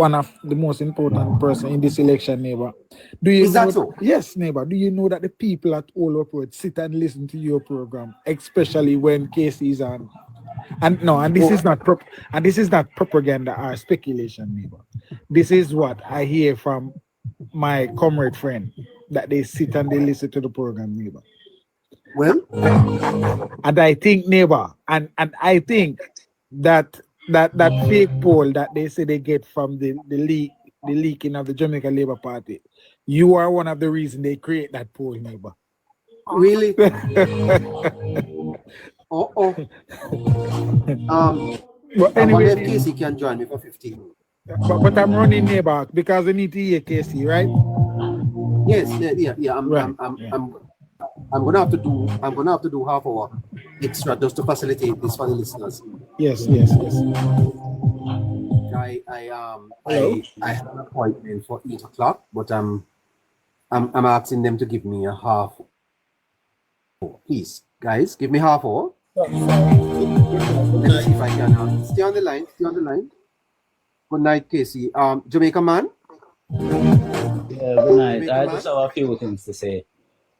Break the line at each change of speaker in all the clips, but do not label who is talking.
one of the most important person in this election, neighbor. Do you
Is
know
that so?
Yes, neighbor. Do you know that the people at All Up Road sit and listen to your program, especially when Casey is on? And no, and this is not propaganda or speculation, neighbor. This is what I hear from my comrade friend, that they sit and they listen to the program, neighbor.
Well,
And I think, neighbor, and I think that that fake poll that they say they get from the leaking of the Jamaica Labour Party, you are one of the reasons they create that poll, neighbor.
really? Oh.
But
I wonder if
anyway,
Casey can join me for 15 minutes.
but I'm running, neighbor, because we need to hear Casey, right?
Yes, yeah.
Right.
I'm gonna have to do half hour extra just to facilitate this for the listeners.
Yes.
I
Hello?
I have an appointment for 8 o'clock, but I'm asking them to give me a half hour. Please, guys, give me half hour. Let me see if I can stay on the line. Good night, Casey. Jamaica man.
Yeah, good night. I just have a few things to say.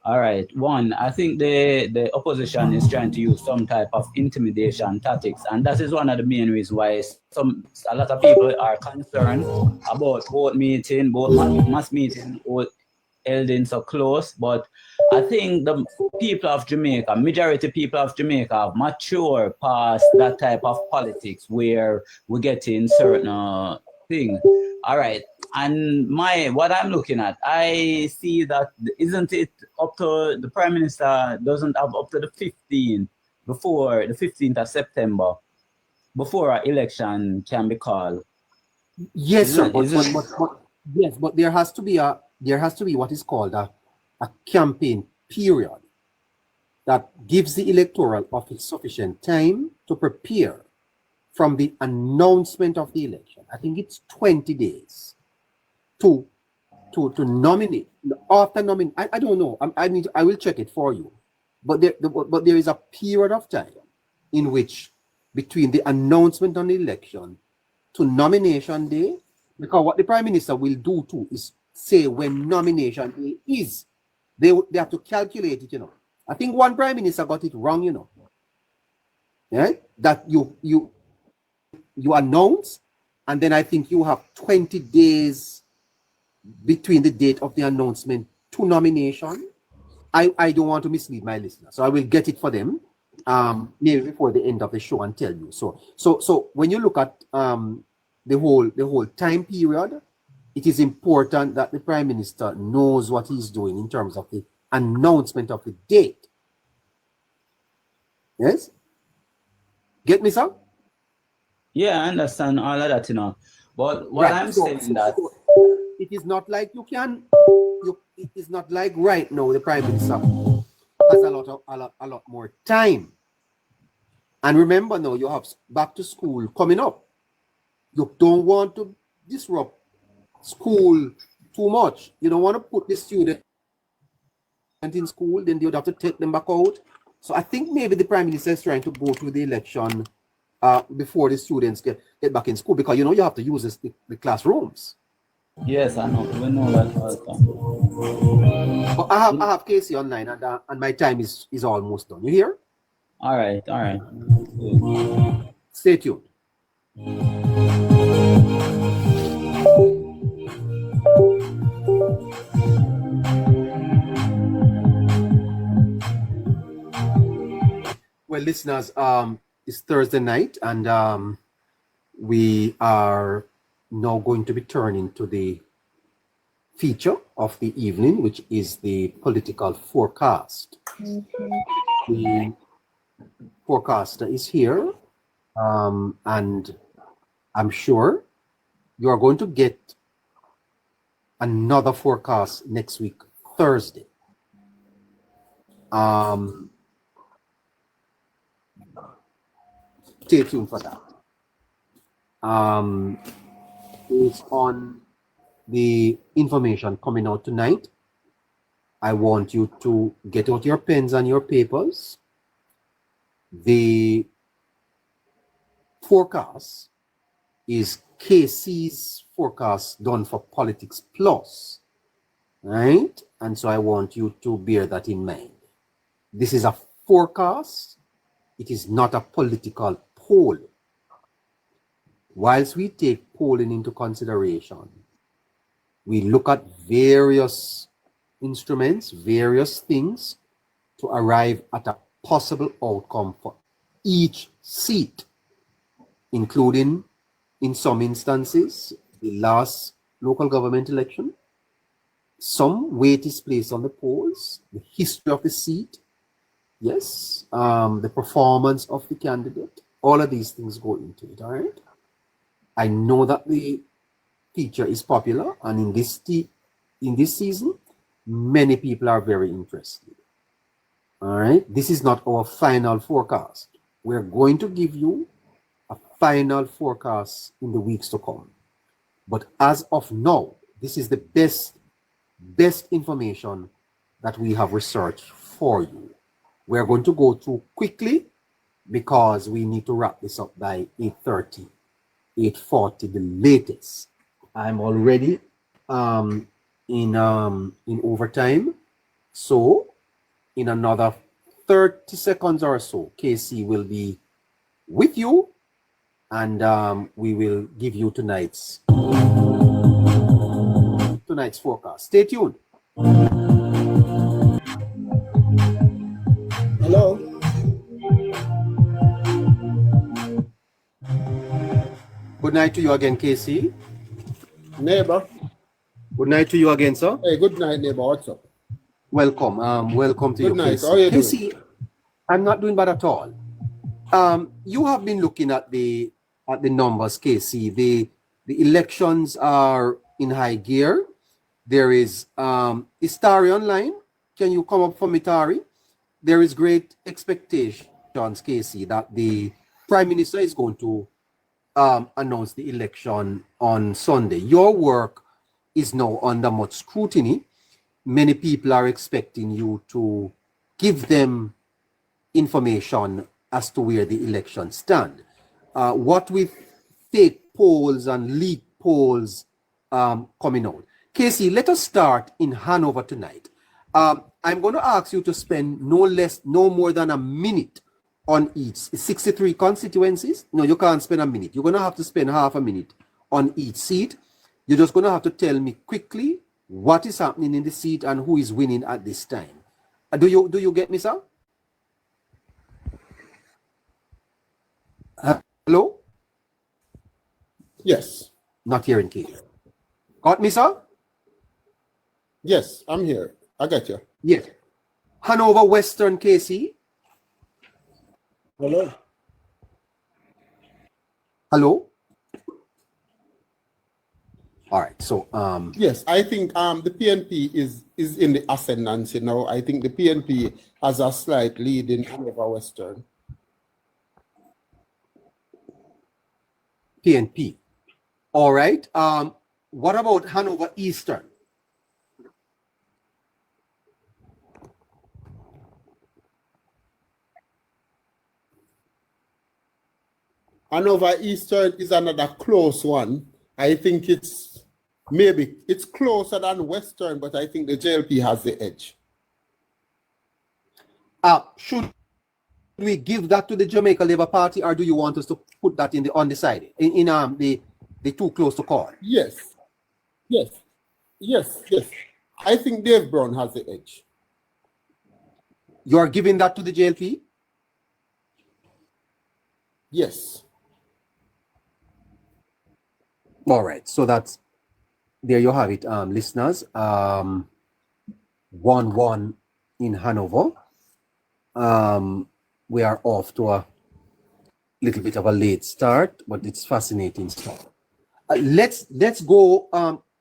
All right. One, I think the opposition is trying to use some type of intimidation tactics, and that is one of the main reasons why a lot of people are concerned about both mass meeting, held in so close. But I think the people of Jamaica, majority people of Jamaica, have matured past that type of politics where we get in certain things. All right. And what I'm looking at, I see that isn't it up to the Prime Minister doesn't have up to the 15th, before the 15th of September, before an election can be called.
Yes, sir. But there has to be what is called a campaign period that gives the electoral office sufficient time to prepare from the announcement of the election. I think it's 20 days to nominate. After nominate, I don't know. I will check it for you. But there is a period of time in which between the announcement on the election to nomination day, because what the Prime Minister will do too is say when nomination day is. They have to calculate it, I think one Prime Minister got it wrong, right? That you announce, and then I think you have 20 days between the date of the announcement to nomination. I don't want to mislead my listeners, so I will get it for them maybe before the end of the show and tell you. So when you look at the whole time period, it is important that the Prime Minister knows what he's doing in terms of the announcement of the date. Yes? Get me, sir?
Yeah, I understand all of that, But what I'm saying that
it is not like it is not like right now the Prime Minister has a lot more time. And remember now, you have back to school coming up. You don't want to disrupt school too much. You don't want to put the student in school, then they would have to take them back out. So I think maybe the Prime Minister is trying to go through the election before the students get back in school, because you have to use the classrooms.
Yes, I know. We know that also.
But I have Casey online, and my time is almost done. You hear?
All right.
Stay tuned. Well, listeners, it's Thursday night, and we are now going to be turning to the feature of the evening, which is the political forecast. The forecaster is here, and I'm sure you are going to get another forecast next week, Thursday. Stay tuned for that. Based on the information coming out tonight, I want you to get out your pens and your papers. The forecast is KC's forecast done for Politics Plus, right? And so I want you to bear that in mind. This is a forecast. It is not a political poll. Whilst we take polling into consideration, we look at various instruments, various things to arrive at a possible outcome for each seat, including, in some instances, the last local government election. Some weight is placed on the polls, the history of the seat, yes, the performance of the candidate. All of these things go into it, all right? I know that the feature is popular, and in this season, many people are very interested. All right, this is not our final forecast. We're going to give you a final forecast in the weeks to come. But as of now, this is the best information that we have researched for you. We're going to go through quickly because we need to wrap this up by 8:30, 8:40, the latest. I'm already in overtime, so in another 30 seconds or so, KC will be with you, and we will give you tonight's forecast. Stay tuned.
Hello.
Good night to you again, KC.
Neighbor.
Good night to you again, sir.
Hey, good night, neighbor. What's up?
Welcome. Welcome to you,
Good night.
KC.
How are you doing?
KC, I'm not doing bad at all. You have been looking at the numbers, KC. The elections are in high gear. There is Tari online. Can you come up for me, Tari? There is great expectations, KC, that the Prime Minister is going to announce the election on Sunday. Your work is now under much scrutiny. Many people are expecting you to give them information as to where the elections stand. What with fake polls and leaked polls coming out. Casey, let us start in Hanover tonight. I'm going to ask you to spend no more than a minute on each. 63 constituencies. No, you can't spend a minute. You're going to have to spend half a minute on each seat. You're just going to have to tell me quickly what is happening in the seat and who is winning at this time. Do you get me, sir? Hello?
Yes.
Not hearing Kate. Got me, sir?
Yes, I'm here. I got you.
Yes. Hanover Western, KC.
Hello.
Hello? All right, so
Yes, I think the PNP is in the ascendancy now. I think the PNP has a slight lead in Hanover Western.
PNP. All right. What about Hanover Eastern?
Hanover Eastern is another close one. I think it's closer than Western, but I think the JLP has the edge.
Should we give that to the Jamaica Labour Party, or do you want us to put that in the undecided, in the too close to call?
Yes. I think Dave Brown has the edge.
You are giving that to the JLP?
Yes.
All right, so there you have it, listeners. 1-1 in Hanover. We are off to a little bit of a late start, but it's fascinating stuff. Let's go,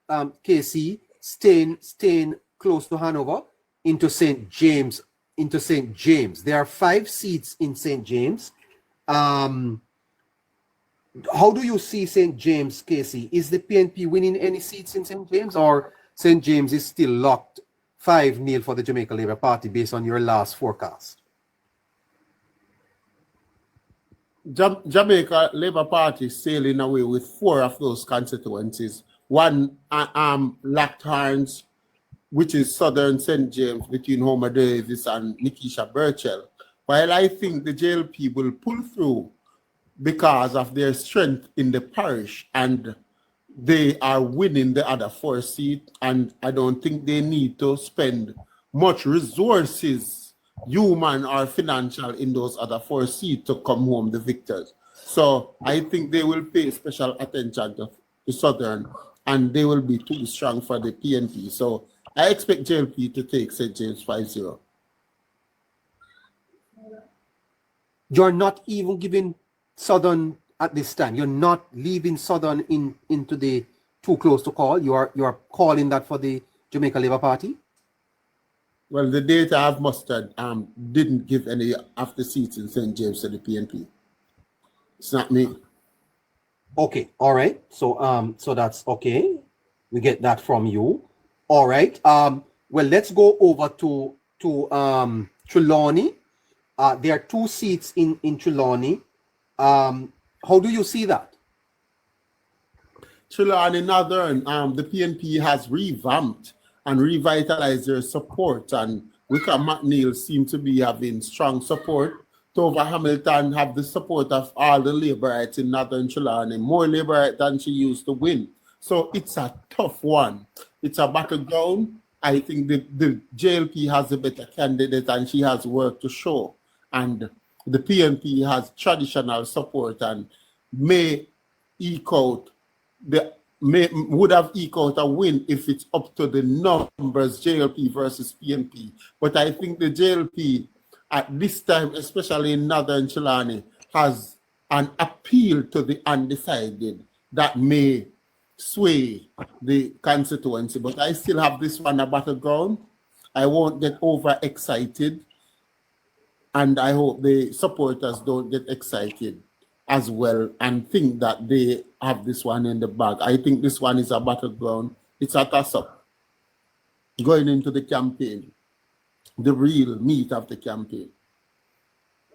KC, staying close to Hanover into St. James. There are 5 seats in St. James. How do you see St. James, Casey? Is the PNP winning any seats in St. James, or St. James is still locked 5-0 for the Jamaica Labour Party based on your last forecast?
Jamaica Labour Party is sailing away with 4 of those constituencies one locked horns, which is Southern St. James between Homer Davis and Nikisha Burchell. While I think the JLP will pull through because of their strength in the parish, and they are winning the other 4 seats, and I don't think they need to spend much resources, human or financial, in those other 4 seats to come home the victors. So I think they will pay special attention to Southern, and they will be too strong for the PNP. So I expect JLP to take St. James 5-0.
You're not even giving Southern at this time. You're not leaving Southern into the too close to call. You are calling that for the Jamaica Labour Party?
Well, the data I've mustered didn't give any of the seats in St. James to the PNP. It's not me.
Okay, all right. So so that's okay. We get that from you. All right. Well, let's go over to Trelawney. There are 2 seats in Trelawney. How do you see that?
Trelawney Northern, the PNP has revamped and revitalized their support, and Wickham McNeil seem to be having strong support. Tova Hamilton have the support of all the Labourites in Northern Trelawney, more Labourite than she used to win. So it's a tough one. It's a battleground. I think the JLP has a better candidate and she has work to show. And the PNP has traditional support and would have eked out a win if it's up to the numbers, JLP versus PNP. But I think the JLP at this time, especially in Northern Trelawney, has an appeal to the undecided that may sway the constituency. But I still have this one a battleground. I won't get overexcited, and I hope the supporters don't get excited as well and think that they have this one in the bag. I think this one is a battleground. It's a toss-up going into the campaign. The real meat of the campaign.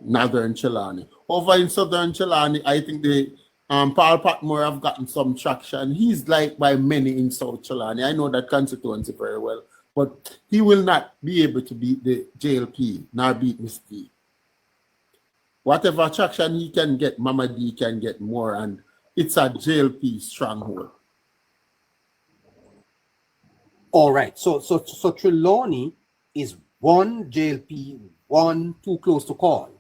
Northern Trelawney. Over in Southern Trelawney, I think the Paul Patmore have gotten some traction. He's liked by many in South Trelawney. I know that constituency very well, but he will not be able to beat the JLP nor beat Miss D. Whatever traction he can get, Mama D can get more, and it's a JLP stronghold.
All right. So Trelawney is 1 JLP, 1 too close to call.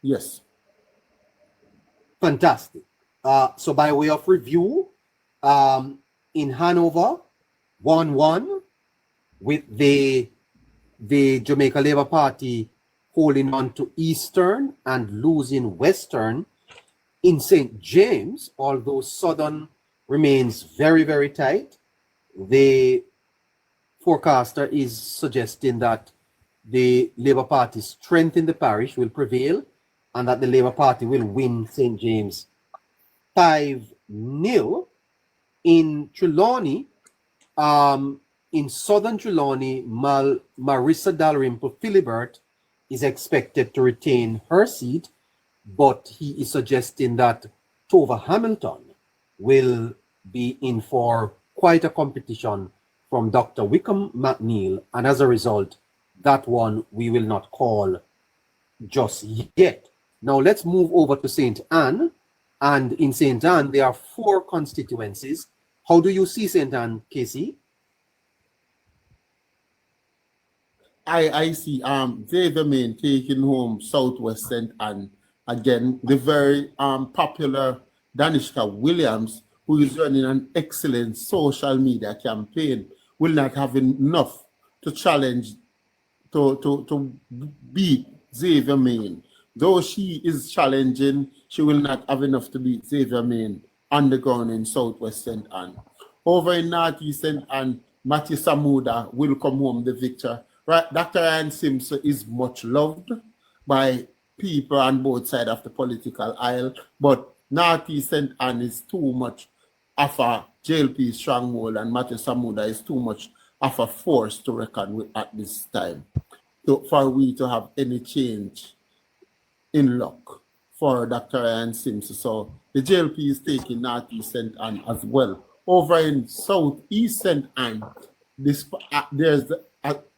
Yes.
Fantastic. So by way of review, in Hanover, 1-1, with the Jamaica Labour Party holding on to Eastern and losing Western. In St. James, although Southern remains very, very tight, the forecaster is suggesting that the Labour Party's strength in the parish will prevail and that the Labour Party will win St. James 5-0. In Trelawney, in Southern Trelawney, Marissa Dalrymple Philibert is expected to retain her seat, but he is suggesting that Tova Hamilton will be in for quite a competition from Dr. Wickham McNeil, and as a result, that one we will not call just yet. Now let's move over to St. Anne, and in St. Anne there are 4 constituencies. How do you see St. Anne, Casey?
I see David Main taking home Southwest St. Anne. Again, the very popular Danishka Williams, who is running an excellent social media campaign, will not have enough to challenge, to beat Xavier Main. Though she is challenging, she will not have enough to beat Xavier Main on the ground in Southwest St. Anne. Over in Northeast St. Anne, Matthew Samuda will come home the victor. Right, Dr. Ryan Simpson is much loved by people on both sides of the political aisle, but Northeast St. Anne is too much of a JLP stronghold, and Matthew Samuda is too much of a force to reckon with at this time. So for we to have any change in luck for Dr. Ryan Sims. So the JLP is taking Northeast St. Ann as well. Over in Southeast St. Ann, there's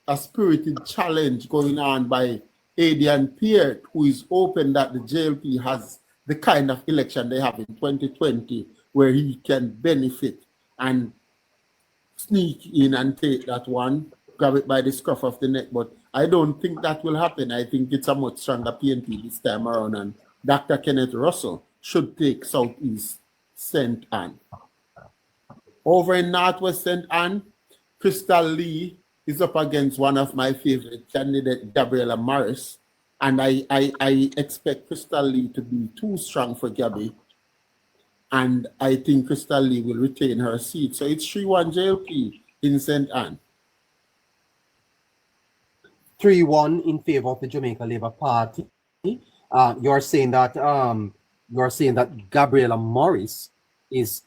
a spirited challenge going on by Adrian Pierre, who is hoping that the JLP has the kind of election they have in 2020, where he can benefit and sneak in and take that one, grab it by the scruff of the neck. But I don't think that will happen. I think it's a much stronger PNP this time around, and Dr. Kenneth Russell should take Southeast St. Ann. Over in Northwest St. Ann, Crystal Lee is up against one of my favorite candidates, Gabriella Morris. And I expect Crystal Lee to be too strong for Gabby. And I think Crystal Lee will retain her seat. So it's 3-1 JLP in St. Ann.
3-1 in favor of the Jamaica Labour Party. You're saying that Gabriella Morris is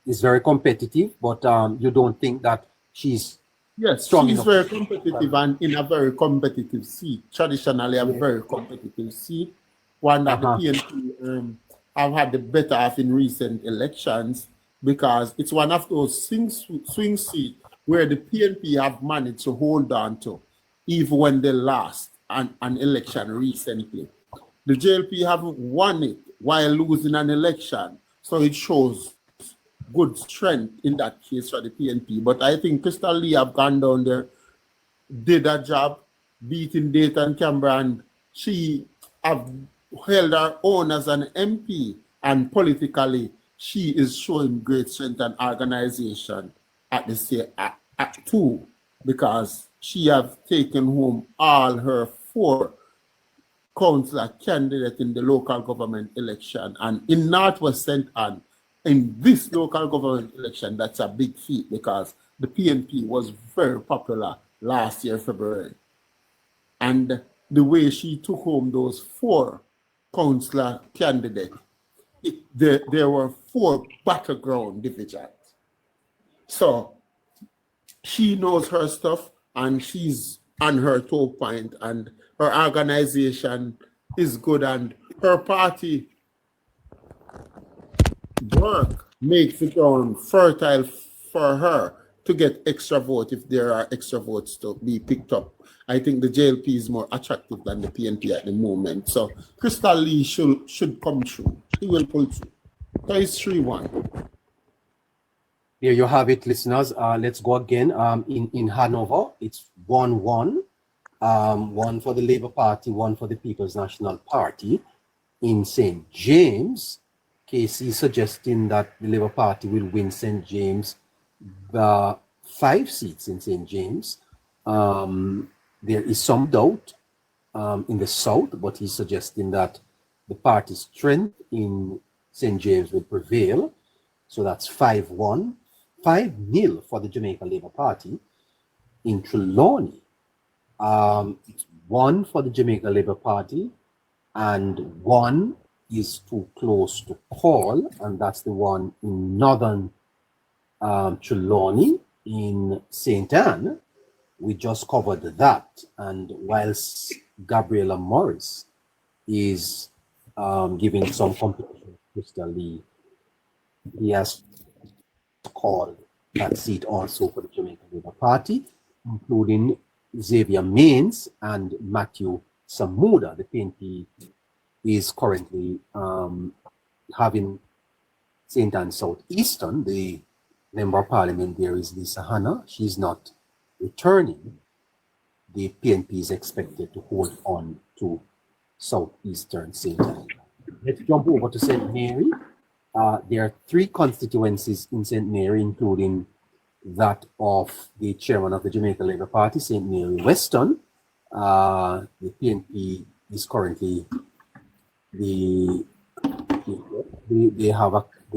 very competitive, but you don't think that she's strong enough.
She's very competitive and in a very competitive seat. Traditionally, a very competitive seat. One that the PNP have had the better of in recent elections, because it's one of those swing seats where the PNP have managed to hold on to, even when they lost an election recently. The JLP haven't won it while losing an election, so it shows good strength in that case for the PNP. But I think Crystal Lee have gone down there, did a job, beating Dayton, Campbell, and she have held her own as an MP, and politically she is showing great strength and organization at the state too, because she have taken home all her 4 councillor candidates in the local government election. And in Northwest St. Ann, in this local government election, that's a big feat, because the PNP was very popular last year, February. And the way she took home those 4 councillor candidates, there were 4 battleground divisions. So she knows her stuff, and she's on her toe point, and her organization is good, and her party work makes it fertile for her to get extra vote if there are extra votes to be picked up. I think the JLP is more attractive than the PNP at the moment. So Crystal Lee should come through. He will pull through. So it's 3-1.
There you have it, listeners. Let's go again. In Hanover, it's 1-1. 1 for the Labour Party, 1 for the People's National Party. In St. James, Casey suggesting that the Labour Party will win St. James, 5 seats in St. James. There is some doubt in the South, but he's suggesting that the party's strength in St. James will prevail. So that's 5-1. 5-0 for the Jamaica Labour Party. In Trelawney, it's 1 for the Jamaica Labour Party, and 1 is too close to call, and that's the one in Northern Trelawney. In St. Ann, we just covered that, and whilst Gabriella Morris is giving some competition to Crystal Lee, he has called that seat also for the Jamaica Labour Party, including Xavier Mains and Matthew Samuda. The PNP is currently having St. Ann Southeastern. The Member of Parliament there is Lisa Hanna. She's not returning. The PNP is expected to hold on to Southeastern St. Ann. Let's jump over to St. Mary. There are 3 constituencies in St. Mary, including that of the chairman of the Jamaica Labour Party, St. Mary Weston. The PNP is currently they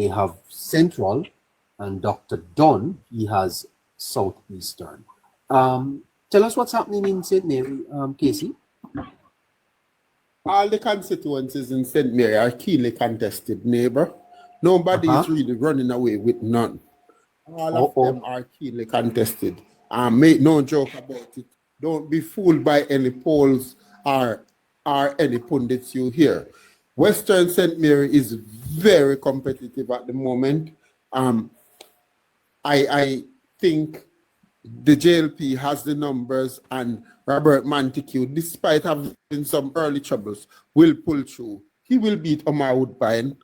have Central, and Dr. Dunn, he has Southeastern. Tell us what's happening in St. Mary, Casey.
All the constituencies in St. Mary are keenly contested, neighbor. Nobody is really running away with none. All of them are keenly contested. Make no joke about it. Don't be fooled by any polls or any pundits you hear. Western St. Mary is very competitive at the moment. I think the JLP has the numbers, and Robert Montague, despite having some early troubles, will pull through. He will beat Omar Woodbine.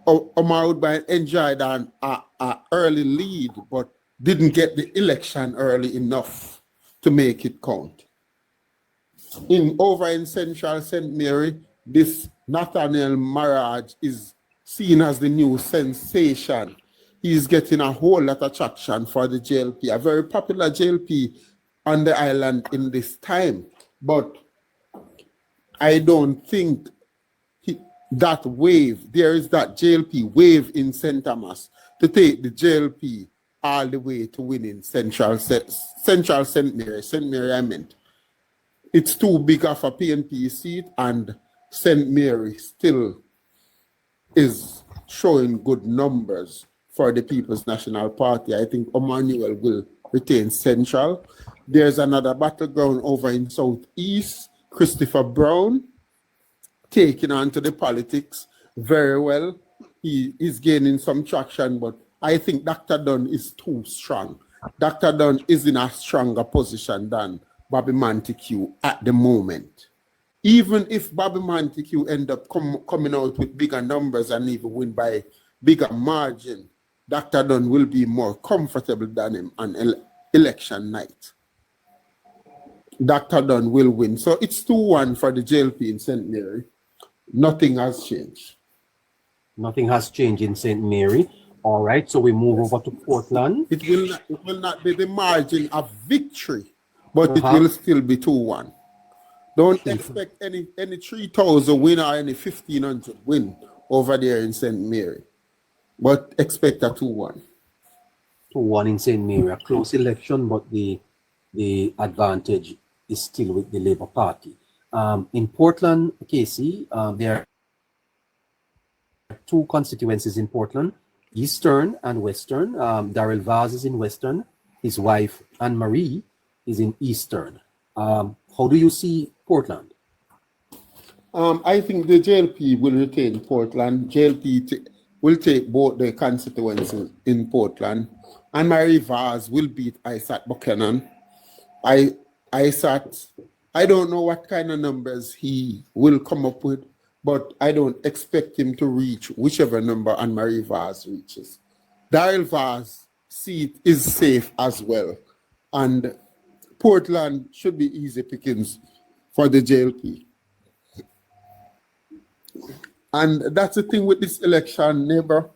Omar Woodbine enjoyed an early lead, but didn't get the election early enough to make it count. Over in Central St. Mary, this Nathaniel Maraj is seen as the new sensation. He's getting a whole lot of traction for the JLP, a very popular JLP on the island in this time. But I don't think that wave, there is that JLP wave in St. Thomas to take the JLP all the way to winning Central St. Mary, I meant. It's too big of a PNP seat, and St. Mary still is showing good numbers for the People's National Party. I think Emmanuel will retain Central. There's another battleground over in Southeast. Christopher Brown taking on to the politics very well. He is gaining some traction, but I think Dr. Dunn is too strong. Dr. Dunn is in a stronger position than Bobby Montague at the moment. Even if Bobby Montague end up coming out with bigger numbers and even win by bigger margin, Dr. Dunn will be more comfortable than him on election night. Dr. Dunn will win. So it's 2-1 for the JLP in St. Mary. Nothing has changed.
Nothing has changed in St. Mary. All right, so we move over to Portland.
It will not be the margin of victory, but it will still be 2-1. Don't expect any 3,000 win or any 1,500 win over there in St. Mary, but expect a 2-1.
2-1 in St. Mary. A close election, but the advantage is still with the Labour Party. In Portland, Casey, there are 2 constituencies in Portland, Eastern and Western. Darrell Vaz is in Western. His wife, Anne-Marie, is in Eastern. How do you see Portland?
I think the JLP will retain Portland. JLP will take both the constituencies in Portland. Anne-Marie Vaz will beat Isaac Buchanan. Isaac, I don't know what kind of numbers he will come up with, but I don't expect him to reach whichever number Anne-Marie Vaz reaches. Darrell Vaz's seat is safe as well, and Portland should be easy pickings for the JLP. And that's the thing with this election, neighbor.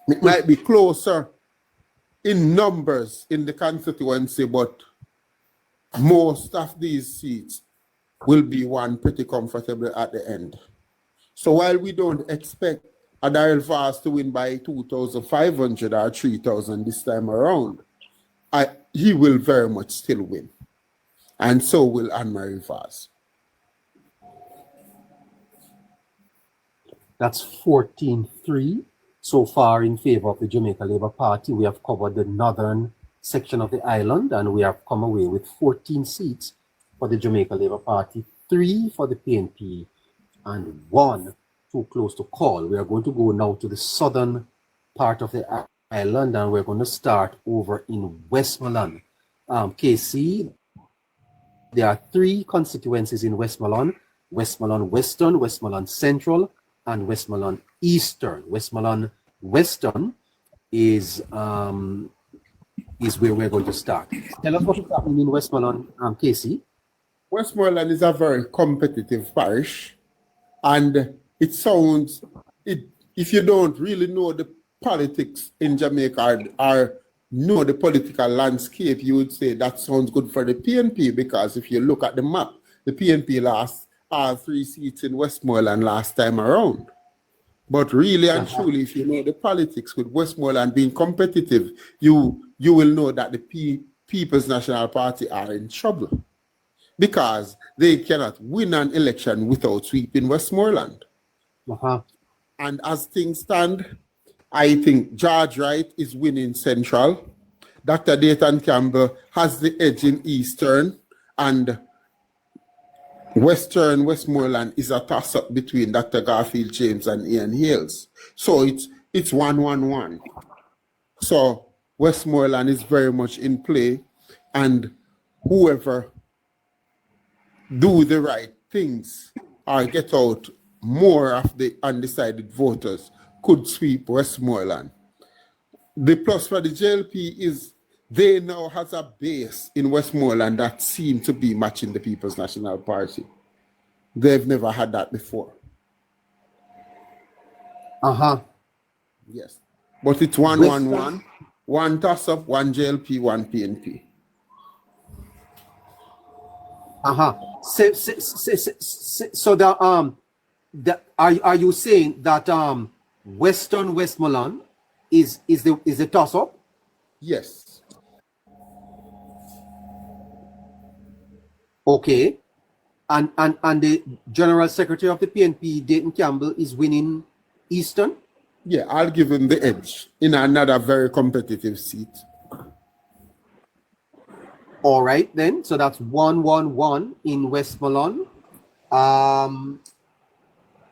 It might be closer in numbers in the constituency, but most of these seats will be won pretty comfortably at the end. So while we don't expect a Darrell Vaz to win by 2,500 or 3,000 this time around, he will very much still win. And so will Anne-Marie Vaz.
That's 14-3 so far in favor of the Jamaica Labour Party. We have covered the northern section of the island, and we have come away with 14 seats for the Jamaica Labour Party, 3 for the PNP, and 1 too close to call. We are going to go now to the southern part of the island, and we're going to start over in Westmoreland. KC, there are 3 constituencies in Westmoreland: Westmoreland Western, Westmoreland Central, and Westmoreland Eastern. Westmoreland Western is where we're going to start. Tell us what is happening in Westmoreland, Casey.
Westmoreland is a very competitive parish, and it sounds, if you don't really know the politics in Jamaica or know the political landscape, you would say that sounds good for the PNP, because if you look at the map, the PNP lost all 3 seats in Westmoreland last time around. But really and truly, if you know the politics with Westmoreland being competitive, you will know that the People's National Party are in trouble, because they cannot win an election without sweeping Westmoreland. And as things stand, I think George Wright is winning Central. Dr. Dayton Campbell has the edge in Eastern, and Western Westmoreland is a toss-up between Dr. Garfield James and Ian Hales. So it's 1-1-1. So Westmoreland is very much in play, and whoever do the right things or get out more of the undecided voters could sweep Westmoreland. The plus for the JLP is they now has a base in Westmoreland that seem to be matching the People's National Party. They've never had that before. Yes. But it's 1-1-1. One toss-up, one JLP, one PNP.
So are you saying that Western Westmoreland is the toss-up?
Yes.
Okay. And the General Secretary of the PNP, Dayton Campbell, is winning Eastern?
Yeah, I'll give him the edge in another very competitive seat.
All right, then. So that's 1-1-1 in Westmoreland.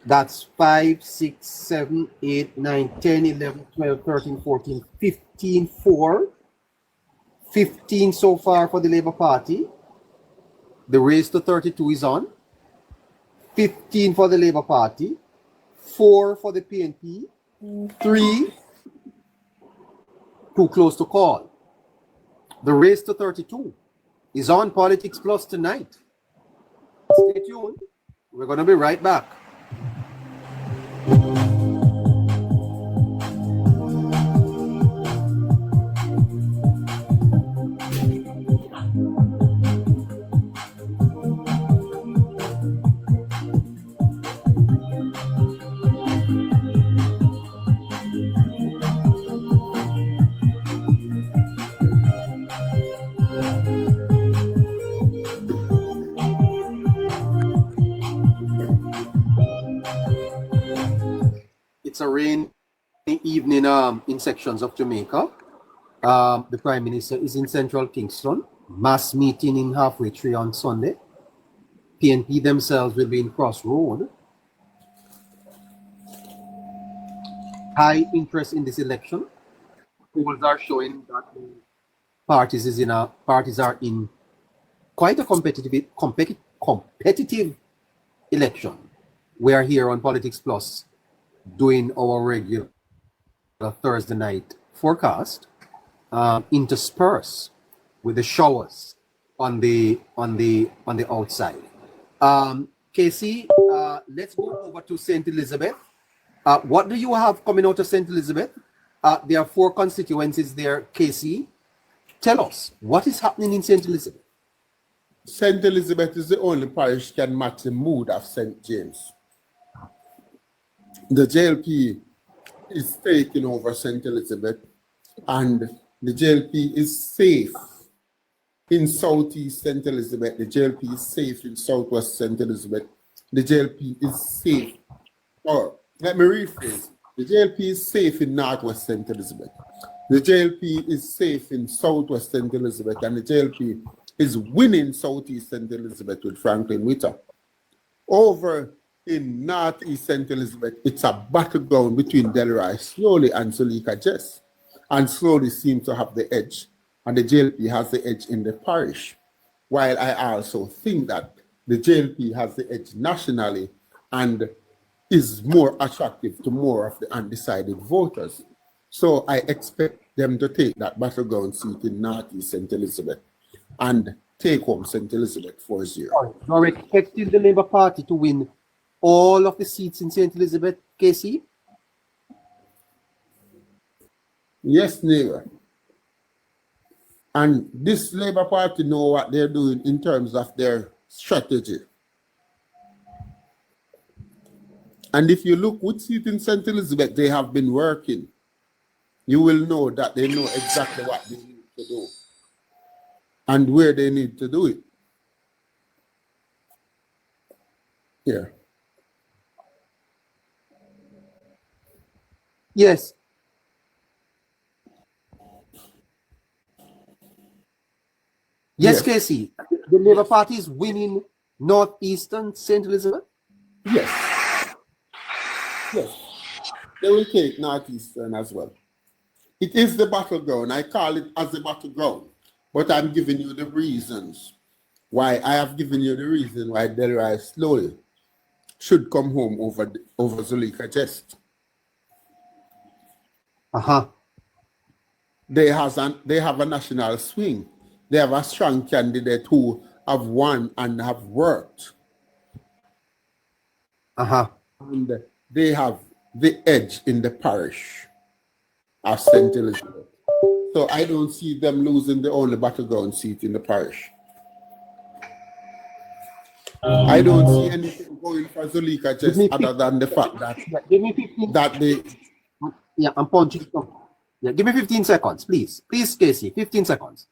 That's 5, 6, 7, 8, 9, 10, 11, 12, 13, 14, 15 for 15 so far for the Labour Party. The race to 32 is on. 15 for the Labour Party. 4 for the PNP. 3 too close to call. The race to 32 is on Politics Plus tonight. Stay tuned. We're going to be right back. It's a rainy evening in sections of Jamaica. The Prime Minister is in central Kingston. Mass meeting in Halfway Tree on Sunday. PNP themselves will be in Cross Road. High interest in this election. Polls are showing that parties are in quite a competitive election. We are here on Politics Plus doing our regular Thursday night forecast, interspersed with the showers on the outside. Casey, let's go over to St. Elizabeth. What do you have coming out of St. Elizabeth? There are 4 constituencies there, Casey. Tell us, what is happening in St. Elizabeth?
St. Elizabeth is the only parish can match the mood of St. James. The JLP is taking over St. Elizabeth, and the JLP is safe in Southeast St. Elizabeth. The JLP is safe in Southwest St. Elizabeth. The JLP is safe, or let me rephrase, the JLP is safe in Northwest St. Elizabeth. The JLP is safe in Southwest St. Elizabeth, and the JLP is winning Southeast St. Elizabeth with Franklin Witter. Over in Northeast St. Elizabeth, it's a battleground between Delroy Slowly and Sulika Jess, and Slowly seems to have the edge, and the JLP has the edge in the parish, while I also think that the JLP has the edge nationally and is more attractive to more of the undecided voters. So I expect them to take that battleground seat in Northeast St. Elizabeth and take home St. Elizabeth 4-0.
You're expecting the Labour Party to win all of the seats in St. Elizabeth, Casey?
Yes, neighbor. And this Labour Party know what they're doing in terms of their strategy. And if you look which seat in St. Elizabeth they have been working, you will know that they know exactly what they need to do and where they need to do it. Yeah.
Yes. Yes, Casey. The Labour Party is winning Northeastern St. Elizabeth?
Yes. Yes. They will take Northeastern as well. It is the battleground. I call it as the battleground. But I'm giving you the reasons why. I have given you the reason why Delray slowly should come home over Zuleika Test.
Uh-huh.
They have a national swing. They have a strong candidate who have won and have worked.
Uh-huh.
And they have the edge in the parish of St. Elizabeth. So I don't see them losing the only battleground seat in the parish. I don't see anything going for Zuleika just other than the fact that
give me 15
that they
I'm punching. Yeah, give me 15 seconds, please. Please, Casey, 15 seconds.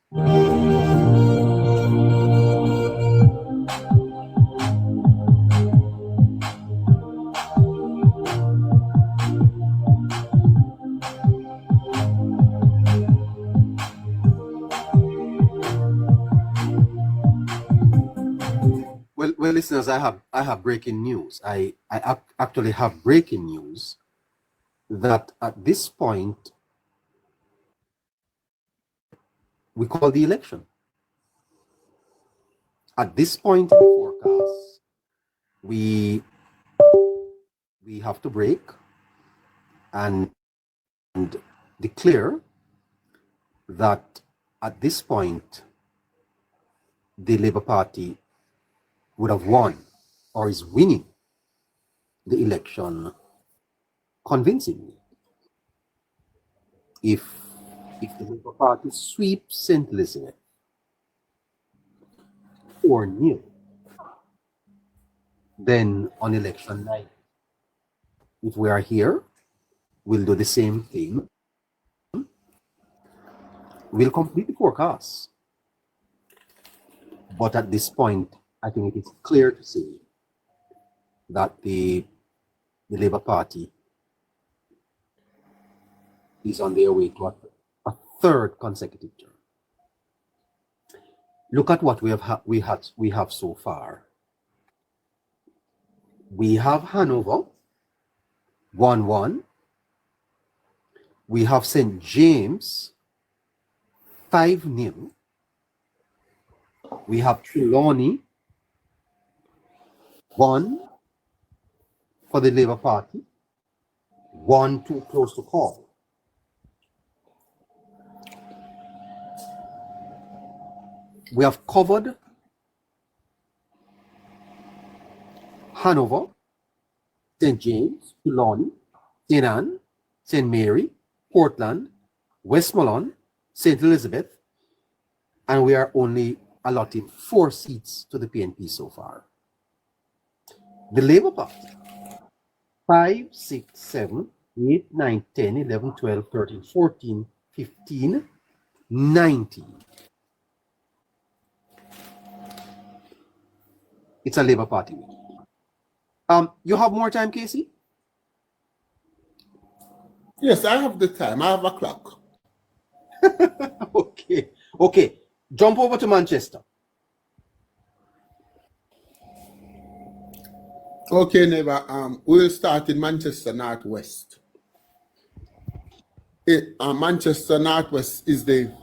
Well, listeners, I have breaking news. I actually have breaking news that at this point we call the election. At this point in the forecast, we have to break and declare that at this point the Labour Party would have won or is winning the election convincingly. If the Labour Party sweeps St. Elizabeth 4-0, then on election night, if we are here, we'll do the same thing. We'll complete the forecast. But at this point, I think it is clear to say that the Labour Party is on their way to a third consecutive term. Look at what we have so far. We have Hanover 1-1. We have St. James 5-0. We have Trelawney 1 for the Labour Party, 1 too close to call. We have covered Hanover, St. James, Trelawney, St. Anne, St. Mary, Portland, Westmoreland, St. Elizabeth, and we are only allotting 4 seats to the PNP so far. The Labour Party, 5, 6, 7, 8, 9, 10, 11, 12, 13, 14, 15, 19. It's a Labour Party win. You have more time, Casey?
yes, I have the time. I have a clock.
Okay. Jump over to Manchester.
Okay, neighbor. We'll start in Manchester Northwest. Manchester Northwest is there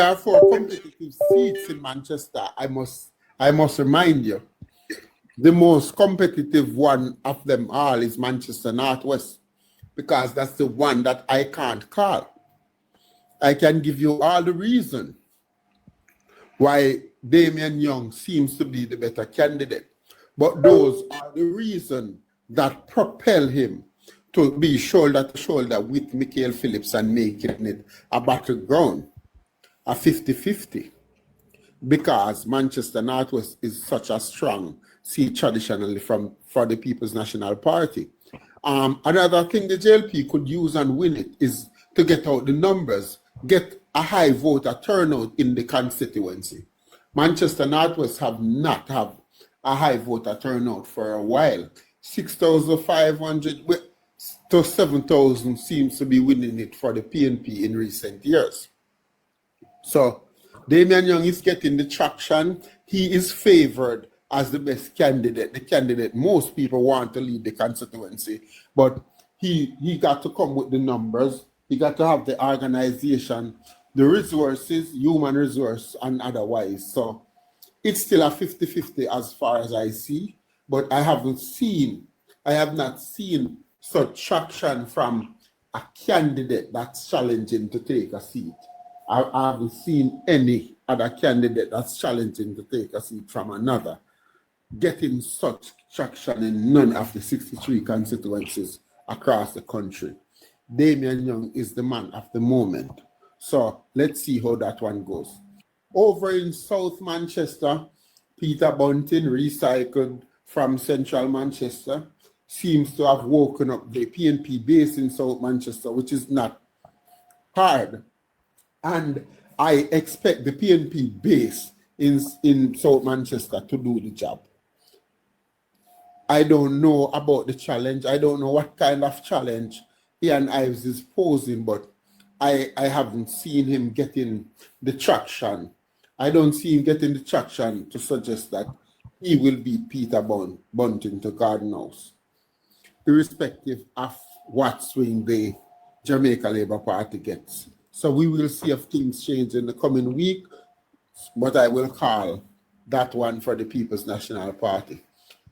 are 4 competitive seats in Manchester. I must remind you, the most competitive one of them all is Manchester Northwest, because that's the one that I can't call. I can give you all the reason why Damian Young seems to be the better candidate. But those are the reasons that propel him to be shoulder to shoulder with Michael Phillips and making it a battleground, a 50-50. Because Manchester Northwest is such a strong seat traditionally for the People's National Party. Another thing the JLP could use and win it is to get out the numbers, get a high voter turnout in the constituency. Manchester Northwest have not have a high voter turnout for a while. 6,500 to 7,000 seems to be winning it for the PNP in recent years. So Damian Young is getting the traction. He is favored as the best candidate, the candidate most people want to lead the constituency. But he got to come with the numbers. He got to have the organization, the resources, human resource, and otherwise. So it's still a 50-50 as far as I see. But I have not seen such traction from a candidate that's challenging to take a seat. I haven't seen any other candidate that's challenging to take a seat from another getting such traction in none of the 63 constituencies across the country. Damian Young is the man of the moment. So let's see how that one goes. Over in South Manchester, Peter Bunting, recycled from Central Manchester, seems to have woken up the PNP base in South Manchester, which is not hard. And I expect the PNP base in South Manchester to do the job. I don't know about the challenge. I don't know what kind of challenge Ian Ives is posing, but I haven't seen him getting the traction. I don't see him getting the traction to suggest that he will beat Peter Bunting to Garden House, irrespective of what swing the Jamaica Labour Party gets. So we will see if things change in the coming week, but I will call that one for the People's National Party.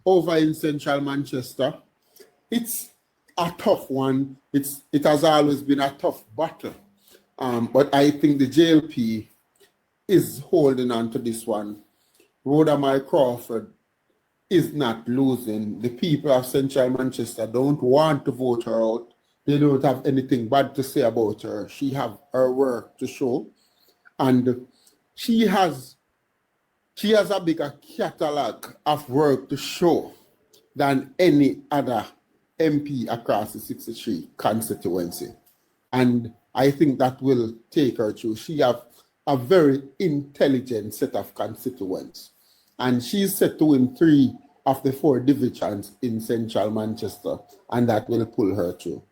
Over in Central Manchester, it's a tough one. It has always been a tough battle. But I think the JLP is holding on to this one. Rhoda Crawford is not losing. The people of Central Manchester don't want to vote her out. They don't have anything bad to say about her. She have her work to show. And she has a bigger catalog of work to show than any other MP across the 63 constituency. And I think that will take her through. She have a very intelligent set of constituents. And she's set to win 3 of the 4 divisions in Central Manchester, and that will pull her through.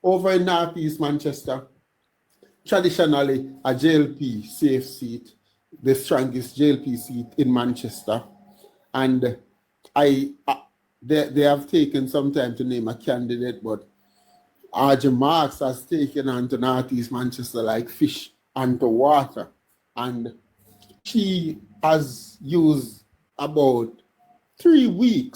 Over in Northeast Manchester, traditionally a JLP safe seat, the strongest JLP seat in Manchester. And they have taken some time to name a candidate, but RJ Marks has taken on to Northeast Manchester like fish onto water. And she has used about 3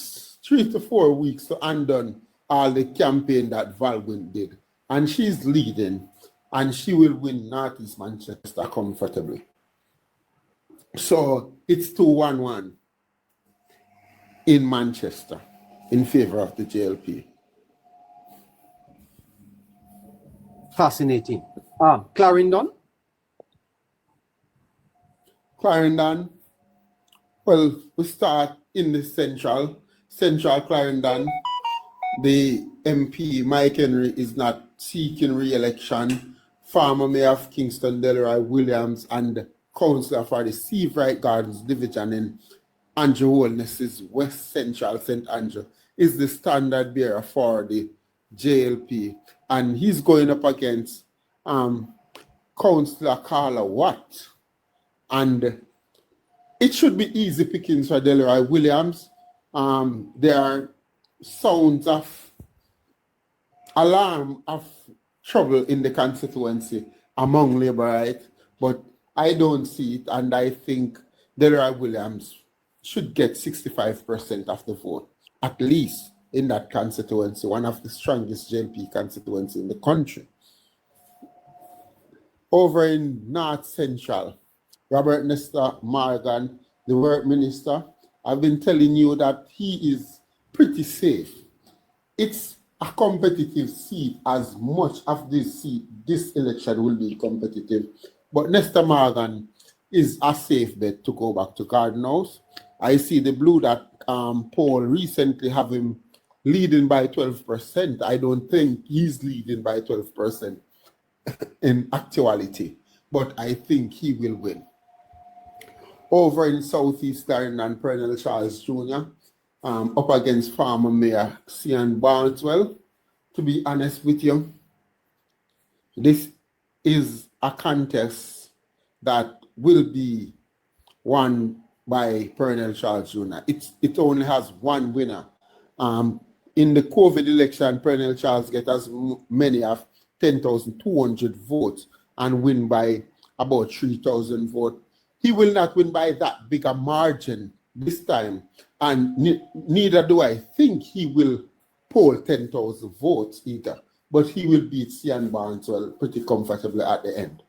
to 4 weeks to undo all the campaign that Valwyn did. And she's leading, and she will win Northeast Manchester comfortably. So it's 2-1-1 in Manchester in favor of the JLP.
Fascinating. Clarendon?
Clarendon, well, we start in the central Clarendon. The MP, Mike Henry, is not seeking re-election. Former Mayor of Kingston, Delroy Williams, and Councillor for the Seavright Gardens Division in Andrew Holness's West Central St. Andrew is the standard bearer for the JLP. And he's going up against Councillor Carla Watt. And it should be easy pickings for Delroy Williams. There are sounds of alarm of trouble in the constituency among Laborites, but I don't see it, and I think Delroy Williams should get 65% of the vote, at least in that constituency, one of the strongest JLP constituencies in the country. Over in North Central, Robert Nestor Morgan, the work minister, I've been telling you that he is pretty safe. It's a competitive seat, as much of this election will be competitive. But Nestor Morgan is a safe bet to go back to Garden House. I see the Blue Dot poll recently have him leading by 12%. I don't think he's leading by 12% in actuality, but I think he will win. Over in Southeast Clarendon, Pernell Charles Jr., up against former Mayor Cian Barneswell. To be honest with you, this is a contest that will be won by Pernell Charles Jr. It only has one winner. In the COVID election, Pernell Charles get as many as 10,200 votes and win by about 3,000 votes. He will not win by that big a margin this time, and neither do I think he will poll 10,000 votes either, but he will beat Cian Barneswell pretty comfortably at the end.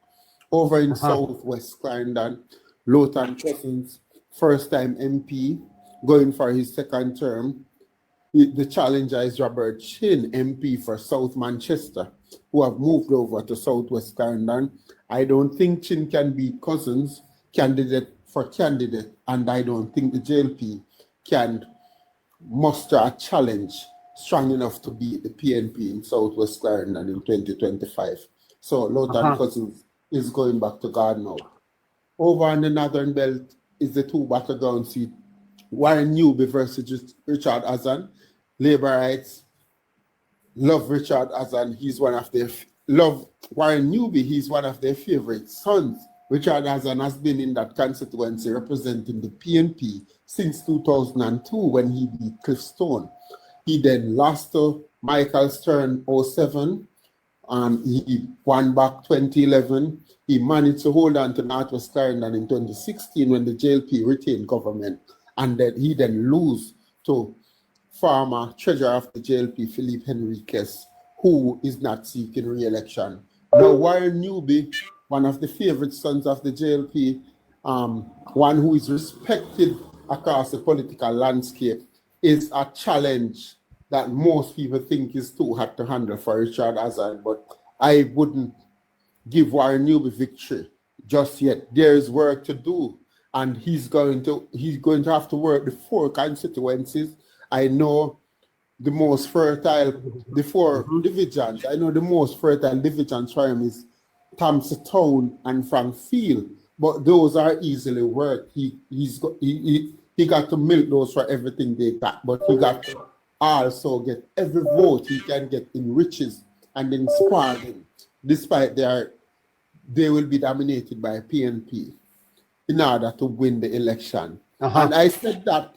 Over in Southwest Clarendon, Lowton Cousins, first-time MP, going for his second term. The challenger is Robert Chin, MP for South Manchester, who have moved over to Southwest Clarendon. I don't think Chin can beat Cousins, candidate, and I don't think the JLP can muster a challenge strong enough to beat the PNP in Southwest Clarendon in 2025. So Lowton Cousins is going back to God now. Over on the Northern Belt is the two battleground seat, Warren Newby versus Richard Azan. Labourites love Richard Azan. He's one of their Warren Newby. He's one of their favorite sons. Richard Azan has been in that constituency representing the PNP since 2002 when he beat Cliff Stone. He then lost to Michael Stern 07. He won back 2011. He managed to hold on to Northwest Clarendon in 2016 when the JLP retained government, and then he lose to former treasurer of the JLP, Philippe Henriquez, who is not seeking re-election. Now, Warren Newby, one of the favorite sons of the JLP, one who is respected across the political landscape, is a challenge that most people think is too hard to handle for Richard Azan, but I wouldn't give Warren Newby victory just yet. There is work to do, and he's going to have to work the four constituencies. I know the most fertile, the four divisions. I know the most fertile divisions for him is Thompson Town and Frankfield, but those are easily worked. He got to milk those for everything they got, but he got to also get every vote he can get in riches and in squabbling, despite they will be dominated by PNP in order to win the election. And I said that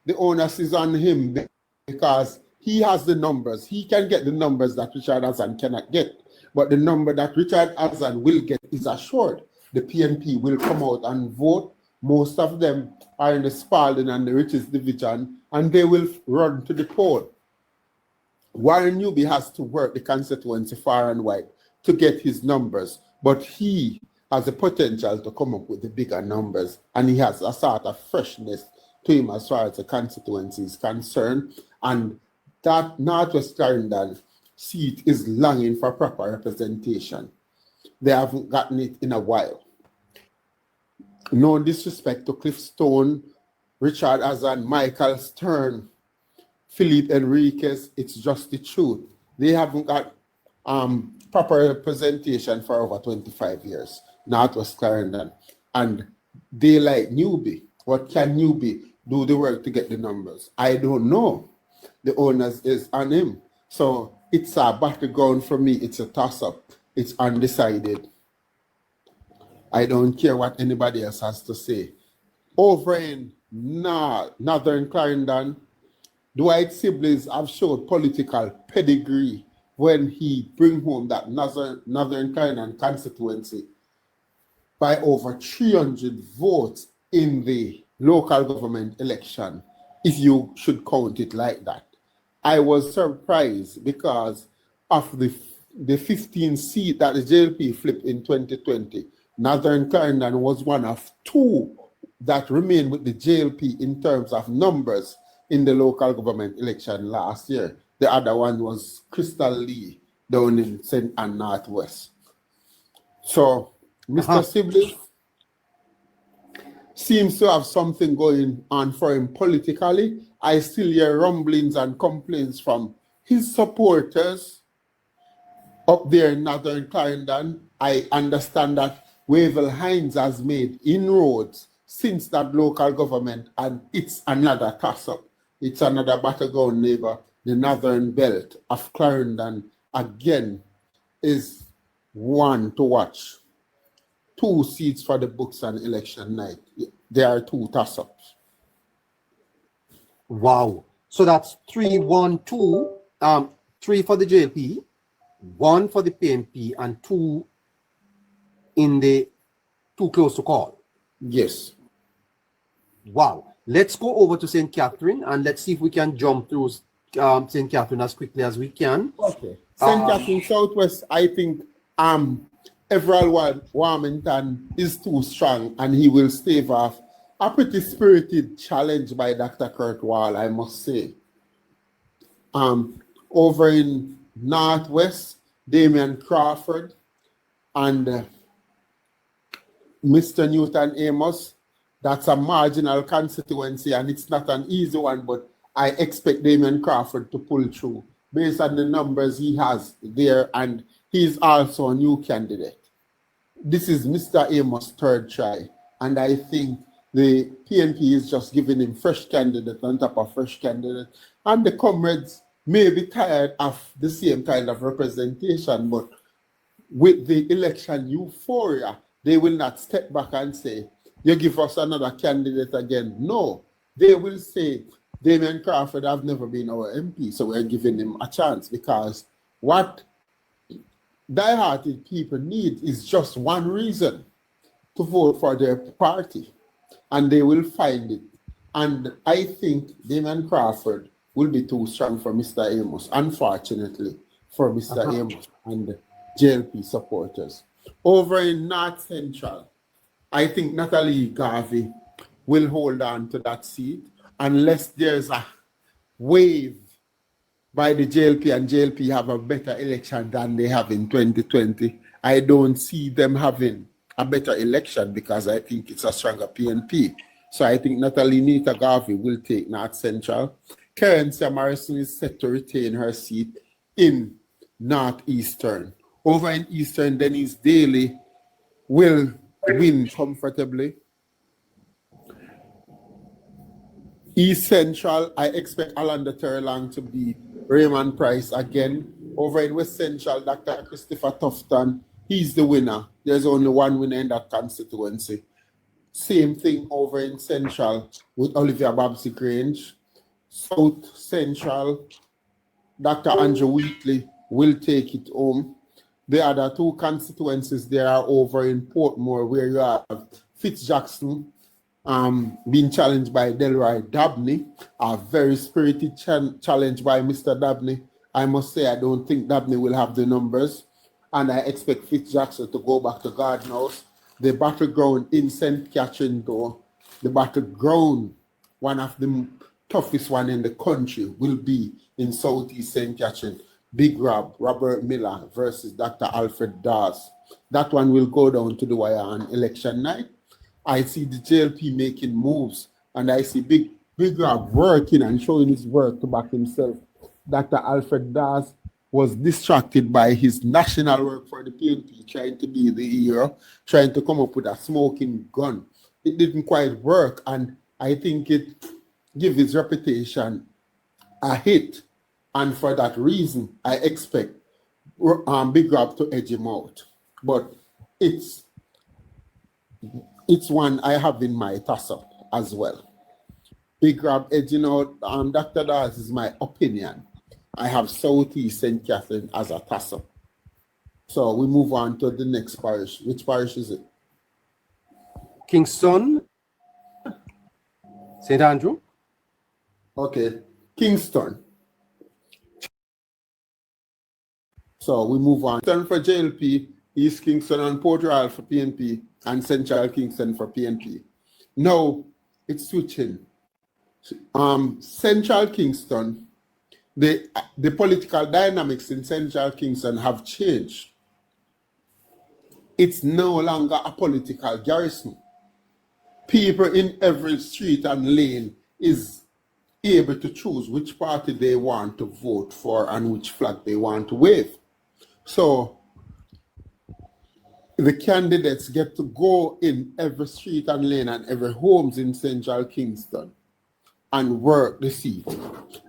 the onus is on him because he has the numbers. He can get the numbers that Richard Azan cannot get. But the number that Richard Azan will get is assured. The PNP will come out and vote. Most of them are in the Spalding and the Riches division, and they will run to the poll. Warren Newby has to work the constituency far and wide to get his numbers, but he has the potential to come up with the bigger numbers, and he has a sort of freshness to him as far as the constituency is concerned, and that Northwest Clarendon seat is longing for proper representation. They haven't gotten it in a while. No disrespect to Cliff Stone, Richard Azan, Michael Stern, Philippe Henriquez, it's just the truth. They haven't got proper representation for over 25 years, Northwest Clarendon, and they like Newby. What can Newby do the work to get the numbers? I don't know. The onus is on him. So it's a battleground for me. It's a toss-up. It's undecided. I don't care what anybody else has to say. Over in Northern Clarendon, Dwight Sibley's have showed political pedigree when he bring home that Northern Clarendon constituency by over 300 votes in the local government election, if you should count it like that. I was surprised because of the 15 seat that the JLP flipped in 2020. Northern Clarendon was one of two that remained with the JLP in terms of numbers in the local government election last year. The other one was Crystal Lee down in St. Ann Northwest. So Mr. Sibley seems to have something going on for him politically. I still hear rumblings and complaints from his supporters up there in Northern Clarendon. I understand that Wavell Hines has made inroads since that local government, and it's another toss-up. It's another battleground neighbor. The Northern Belt of Clarendon, again, is one to watch 2 seats for the books on election night. There are 2 toss-ups.
Wow. So that's 3-1-2. 3 for the JLP, 1 for the PNP, and 2 in the too close to call.
Yes.
Wow. Let's go over to St. Catherine and let's see if we can jump through St. Catherine as quickly as we can.
Okay. St. Catherine Southwest, I think Everald Warmington is too strong and he will stave off a pretty spirited challenge by Dr. Kurt Wall, I must say. Over in Northwest, Damian Crawford and Mr. Newton Amos, that's a marginal constituency and it's not an easy one, but I expect Damian Crawford to pull through based on the numbers he has there, and he's also a new candidate. This is Mr. Amos' 3rd try, and I think the PNP is just giving him fresh candidate on top of fresh candidate, and the comrades may be tired of the same kind of representation, but with the election euphoria, they will not step back and say, you give us another candidate again. No, they will say, Damian Crawford have never been our MP, so we're giving him a chance, because what die-hearted people need is just one reason to vote for their party, and they will find it. And I think Damian Crawford will be too strong for Mr. Amos, unfortunately, for Mr. Amos and JLP supporters. Over in North Central, I think Natalie Garvey will hold on to that seat unless there's a wave by the JLP and JLP have a better election than they have in 2020. I don't see them having a better election because I think it's a stronger PNP. So I think Natalie Nita Garvey will take North Central. Karen Morrison is set to retain her seat in Northeastern. Over in Eastern, Denise Daly will win comfortably. East Central, I expect Alanda Terlang to be Raymond Price again. Over in West Central, Dr. Christopher Tufton, he's the winner. There's only one winner in that constituency. Same thing over in Central with Olivia Babsy Grange. South Central, Dr. Andrew Wheatley will take it home. The other 2 constituencies there are over in Portmore, where you have Fitzjackson being challenged by Delroy Dabney, a very spirited challenge by Mr. Dabney. I must say I don't think Dabney will have the numbers, and I expect Fitzjackson to go back to Garden House. The battleground in St. Catherine, though, the battleground, one of the toughest one in the country, will be in Southeast St. Catherine. Big Rob, Robert Miller versus Dr. Alfred Dawes. That one will go down to the wire on election night. I see the JLP making moves, and I see Big Rob working and showing his work to back himself. Dr. Alfred Dawes was distracted by his national work for the PNP, trying to be the hero, trying to come up with a smoking gun. It didn't quite work, and I think it gave his reputation a hit. And for that reason, I expect Big Rob to edge him out. But it's one I have in my toss-up as well. Big Rob edging out Dr. Dawes is my opinion. I have Southeast St. Catherine as a toss-up. So we move on to the next parish. Which parish is it?
Kingston, St. Andrew.
Okay, Kingston. So we move on. Kingston for JLP, East Kingston and Port Royal for PNP, and Central Kingston for PNP. Now it's switching. Central Kingston, the political dynamics in Central Kingston have changed. It's no longer a political garrison. People in every street and lane is able to choose which party they want to vote for and which flag they want to wave. So the candidates get to go in every street and lane and every homes in Central Kingston and work the seat.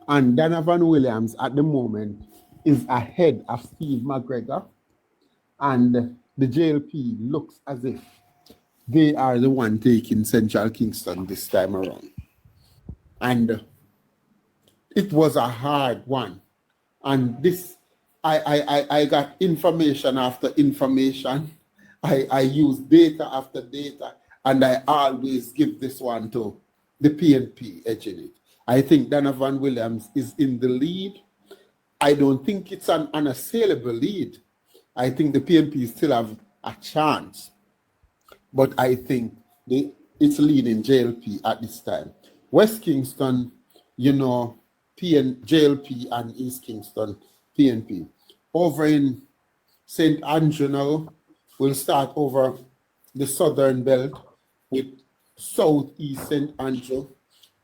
And Donovan Williams at the moment is ahead of Steve McGregor, and the JLP looks as if they are the one taking Central Kingston this time around. And it was a hard one. And this, I got information after information. I use data after data, and I always give this one to the PNP edging it. I think Donovan Williams is in the lead. I don't think it's an unassailable lead. I think the PNP still have a chance. But I think it's leading JLP at this time. West Kingston, you know, JLP and East Kingston, PNP. Over in St. Andrew now, we'll start over the southern belt with Southeast St. Andrew.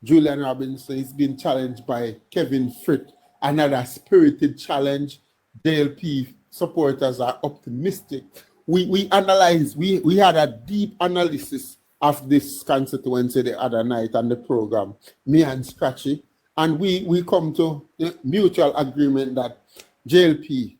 Julian Robinson is being challenged by Kevin Fritt. Another spirited challenge. JLP supporters are optimistic. We analyzed, we had a deep analysis of this constituency the other night on the program, me and Scratchy, and we come to the mutual agreement that JLP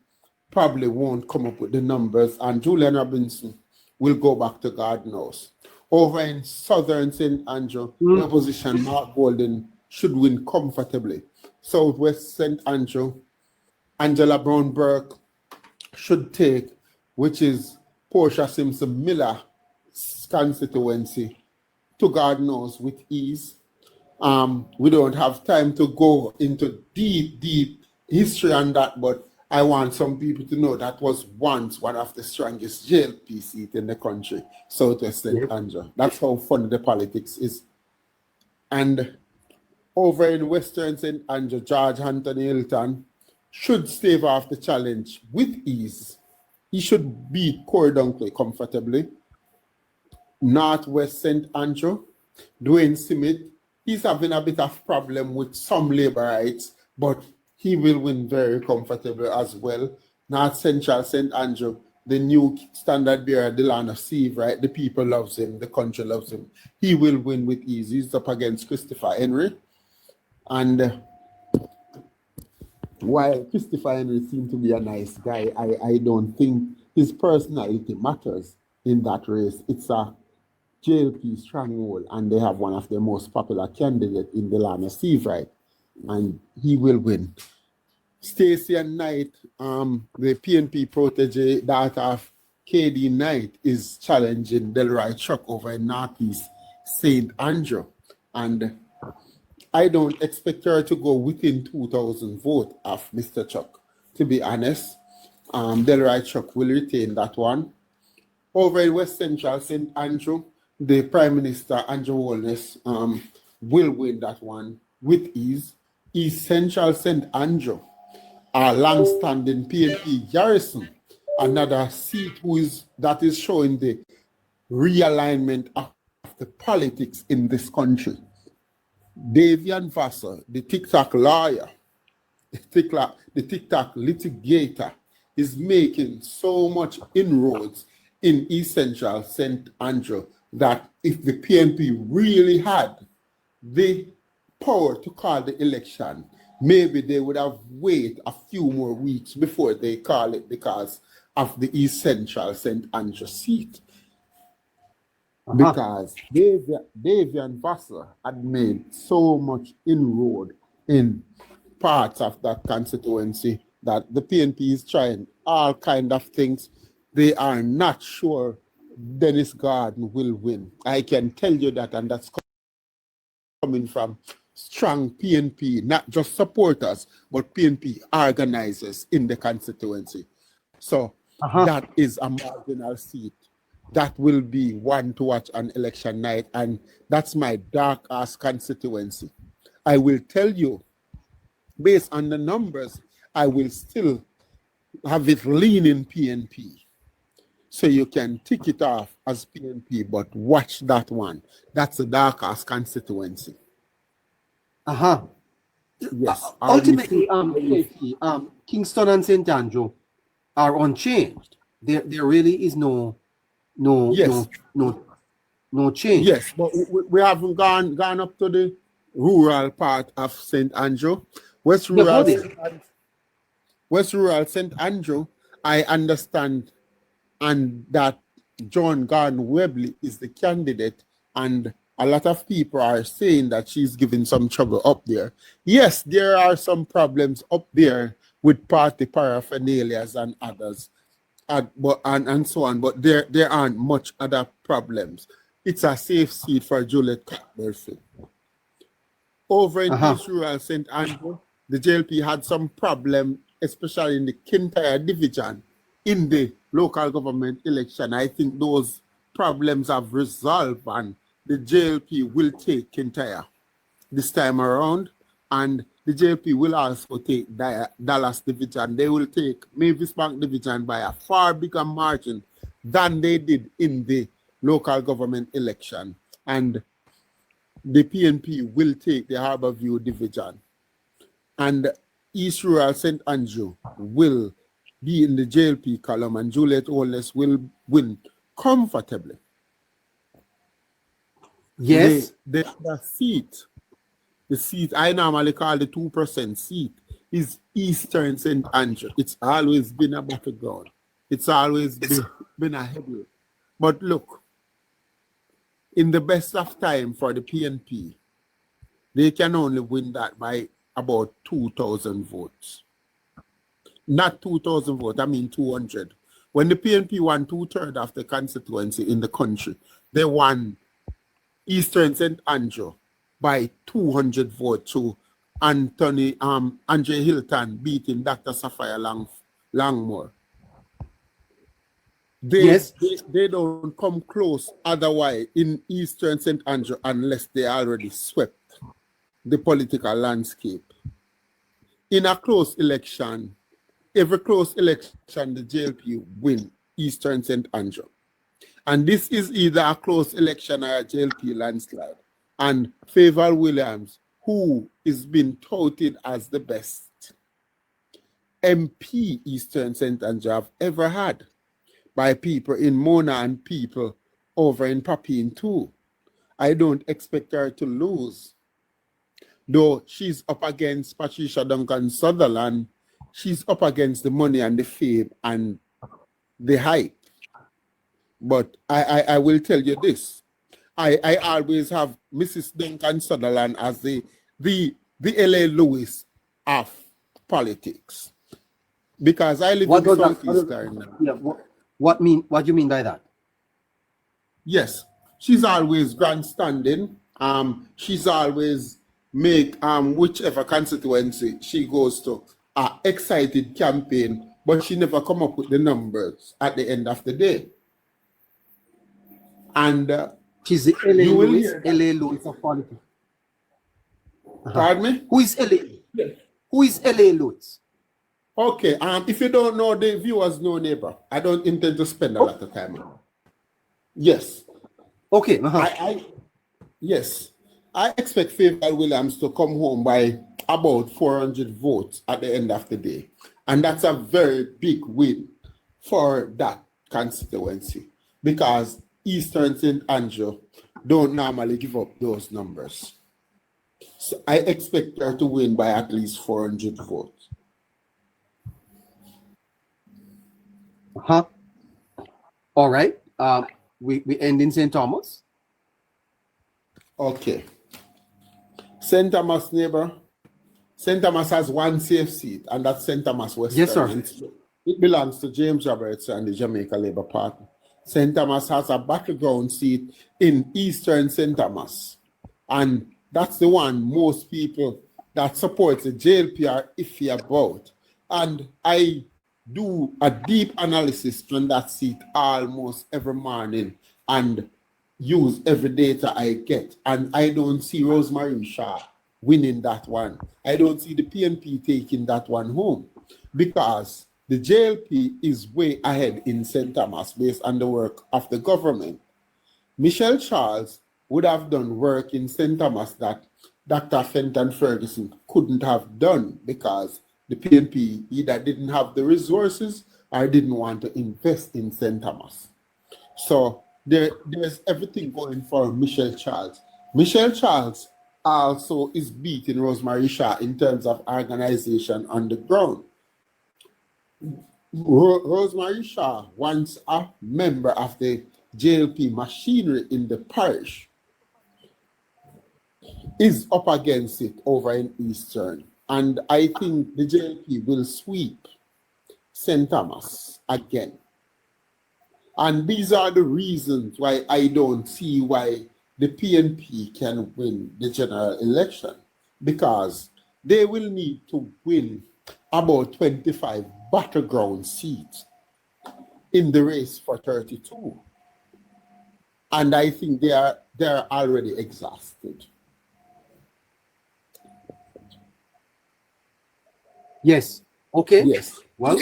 probably won't come up with the numbers, and Julian Robinson will go back to God knows. Over in southern St. Andrew, the opposition, Mark Golden, should win comfortably. Southwest St. Andrew, Angela Brown Burke should take, which is Portia Simpson Miller constituency, to God knows with ease. We don't have time to go into deep history on that, but I want some people to know that was once one of the strongest JLP seats in the country, Southwest St. Andrew. That's how funny the politics is. And over in Western St. Andrew, George Anthony Hilton should stave off the challenge with ease. He should beat Corey Dunkley comfortably. Northwest St. Andrew, Dwayne Simmet, he's having a bit of problem with some Labourites, but he will win very comfortably as well. North Central St. Andrew, the new standard bearer, Delano Steve, right? The people loves him, the country loves him. He will win with ease. He's up against Christopher Henry. And while Christopher Henry seems to be a nice guy, I don't think his personality matters in that race. It's a JLP stronghold, and they have one of the most popular candidates in Delano Steve, right? And he will win. Stacey and Knight, the PNP protege, daughter of KD Knight, is challenging Delroy Chuck over in Northeast St. Andrew. And I don't expect her to go within 2,000 votes of Mr. Chuck, to be honest. Delroy Chuck will retain that one. Over in West Central St. Andrew, the Prime Minister, Andrew Holness, will win that one with ease. East Central St. Andrew, our long-standing PNP garrison, another seat that is showing the realignment of the politics in this country. Davian Vassar, the TikTok lawyer, the TikTok litigator, is making so much inroads in East Central St. Andrew that if the PNP really had the power to call the election, maybe they would have waited a few more weeks before they call it because of the East Central St. Andrew seat. Because Davian Vassar had made so much inroad in parts of that constituency that the PNP is trying all kind of things. They are not sure Dennis Garden will win. I can tell you that, and that's coming from strong PNP, not just supporters, but PNP organizers in the constituency. So that is a marginal seat. That will be one to watch on election night, and that's my dark-ass constituency. I will tell you, based on the numbers, I will still have it leaning PNP. So you can tick it off as PNP, but watch that one. That's a dark-ass constituency. Yes.
Ultimately, Kingston and St. Andrew are unchanged. There really is no change.
Yes, but we haven't gone up to the rural part of St. Andrew. West Rural St. Andrew, I understand, and that John Garden Webley is the candidate, and a lot of people are saying that she's giving some trouble up there. Yes, there are some problems up there with party paraphernalia and others, and so on, but there aren't much other problems. It's a safe seat for Juliet Campbell. Over in East Rural St. Andrew, the JLP had some problem, especially in the Kintyre division, in the local government election. I think those problems have resolved, and the JLP will take Kintyre this time around, and the JLP will also take Dallas division. They will take Mavis Bank division by a far bigger margin than they did in the local government election. And the PNP will take the Harborview division. And East Rural St. Andrew will be in the JLP column, and Juliet Holness will win comfortably.
Yes.
The seat I normally call the 2% seat is Eastern St. Andrew. It's always been a battleground. It's always been a heavyweight. But look, in the best of time for the PNP, they can only win that by about 2,000 votes. Not 2,000 votes, I mean 200. When the PNP won 2/3 of the constituency in the country, they won Eastern St. Andrew by 200 votes to Andre Hilton beating Dr. Sapphire Langmore. They don't come close otherwise in Eastern St. Andrew unless they already swept the political landscape. In a close election, every close election, the JLP win Eastern St. Andrew. And this is either a close election or a JLP landslide. And Favour Williams, who is being touted as the best MP Eastern St. Andrew have ever had by people in Mona and people over in Papine too. I don't expect her to lose. Though she's up against Patricia Duncan Sutherland, she's up against the money and the fame and the hype. But I will tell you this. I always have Mrs. Duncan Sutherland as the LA Lewis of politics. Because I live in Southeast Clarendon.
Yeah, what do you mean by that?
Yes, she's always grandstanding. She's always make whichever constituency she goes to excited campaign, but she never come up with the numbers at the end of the day. And
she's the LA Lewis of politics.
Pardon me?
Who is LA? Who is LA Lewis?
Okay, if you don't know, the viewers know neighbor. I don't intend to spend a lot of time on it. Yes.
Okay.
Yes. I expect Favour Williams to come home by about 400 votes at the end of the day. And that's a very big win for that constituency because Eastern St. Andrew don't normally give up those numbers. So I expect her to win by at least 400 votes.
All right. We end in St. Thomas.
Okay. St. Thomas, neighbor. St. Thomas has one safe seat, and that's St. Thomas Western.
Yes, sir.
It belongs to James Roberts and the Jamaica Labour Party. St. Thomas has a battleground seat in Eastern St. Thomas. And that's the one most people that support the JLP are iffy about. And I do a deep analysis on that seat almost every morning and use every data I get. And I don't see Rosemary Shaw winning that one. I don't see the PNP taking that one home because the JLP is way ahead in St. Thomas based on the work of the government. Michelle Charles would have done work in St. Thomas that Dr. Fenton Ferguson couldn't have done because the PNP either didn't have the resources or didn't want to invest in St. Thomas. So there's everything going for Michelle Charles. Michelle Charles also is beating Rosemary Shaw in terms of organization on the ground. Rosemary Shaw, once a member of the JLP machinery in the parish is up against it over in Eastern. And I think the JLP will sweep St. Thomas again. And these are the reasons why I don't see why the PNP can win the general election, because they will need to win about 25 battleground seats in the race for 32. And I think they're already exhausted.
Yes. Okay.
Yes.
Well,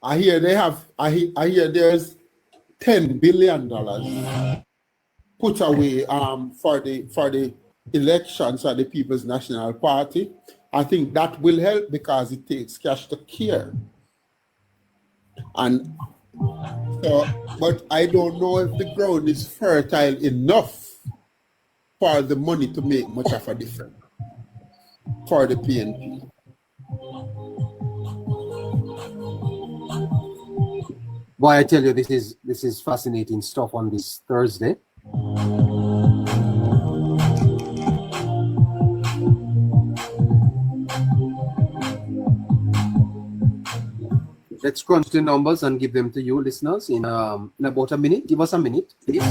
I hear there's $10 billion put away for the elections of the People's National Party. I think that will help because it takes cash to care. And so, but I don't know if the ground is fertile enough for the money to make much of a difference for the PNP.
boy, I tell you, this is fascinating stuff on this Thursday. Let's crunch the numbers and give them to you, listeners, in about a minute. Give us a minute, please.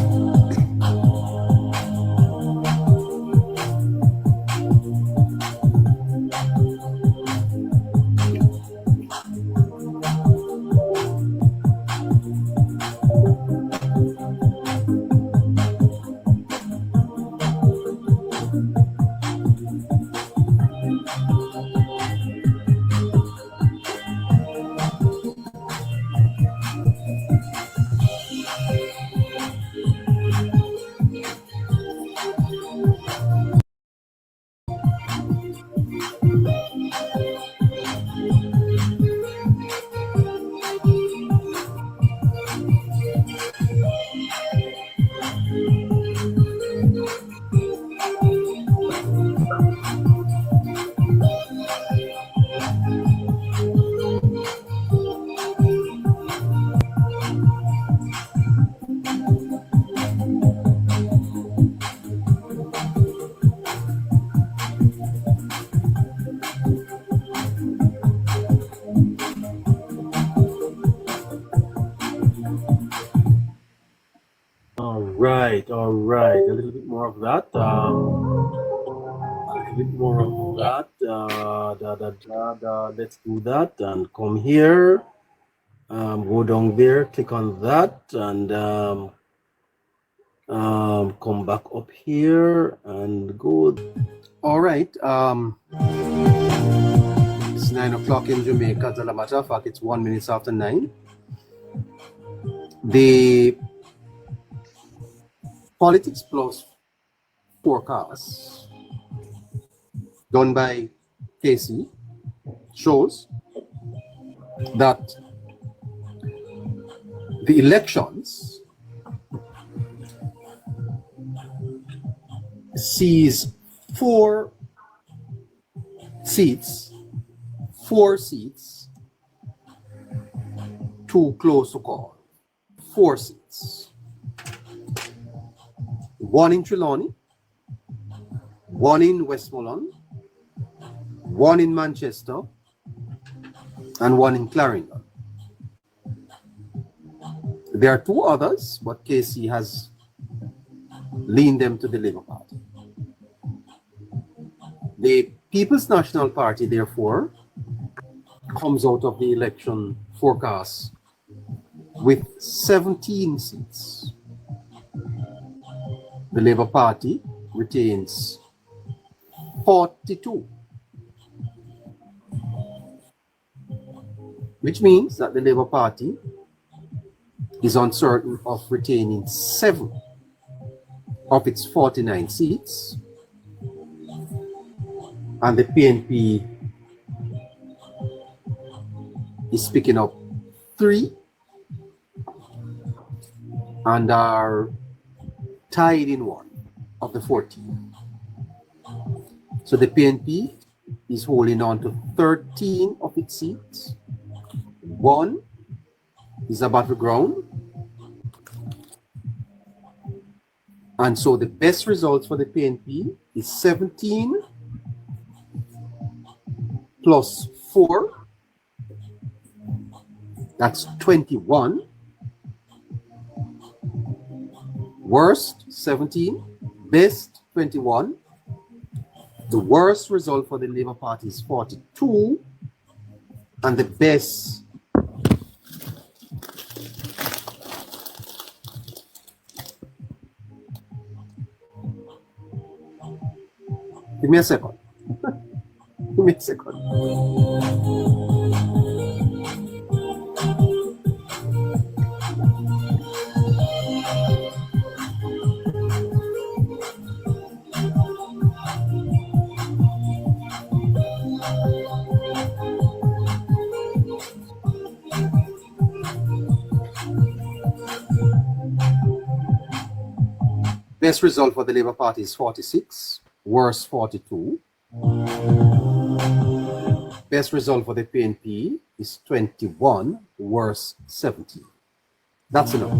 All right. A little bit more of that. Let's do that and come here. Go down there, click on that, and come back up here and go. All right. It's 9 o'clock in Jamaica. As a matter of fact, it's 1 minute after 9. The Politics Plus forecast done by Casey shows that the elections sees four seats too close to call. 4 seats. 1 in Trelawney, 1 in Westmoreland, 1 in Manchester, and 1 in Clarendon. There are 2 others, but Casey has leaned them to the Labour Party. The People's National Party, therefore, comes out of the election forecast with 17 seats. The Labour Party retains 42, which means that the Labour Party is uncertain of retaining 7 of its 49 seats, and the PNP is picking up 3 and are tied in 1 of the 14. So the PNP is holding on to 13 of its seats. 1 is a battleground, And so the best results for the PNP is 17 plus 4. That's 21. Worst, 17. Best, 21. The worst result for the Labour Party is 42. And the best give me a second. Give me a second. Best result for the Labour Party is 46, worst 42. Best result for the PNP is 21, worst 17. That's enough.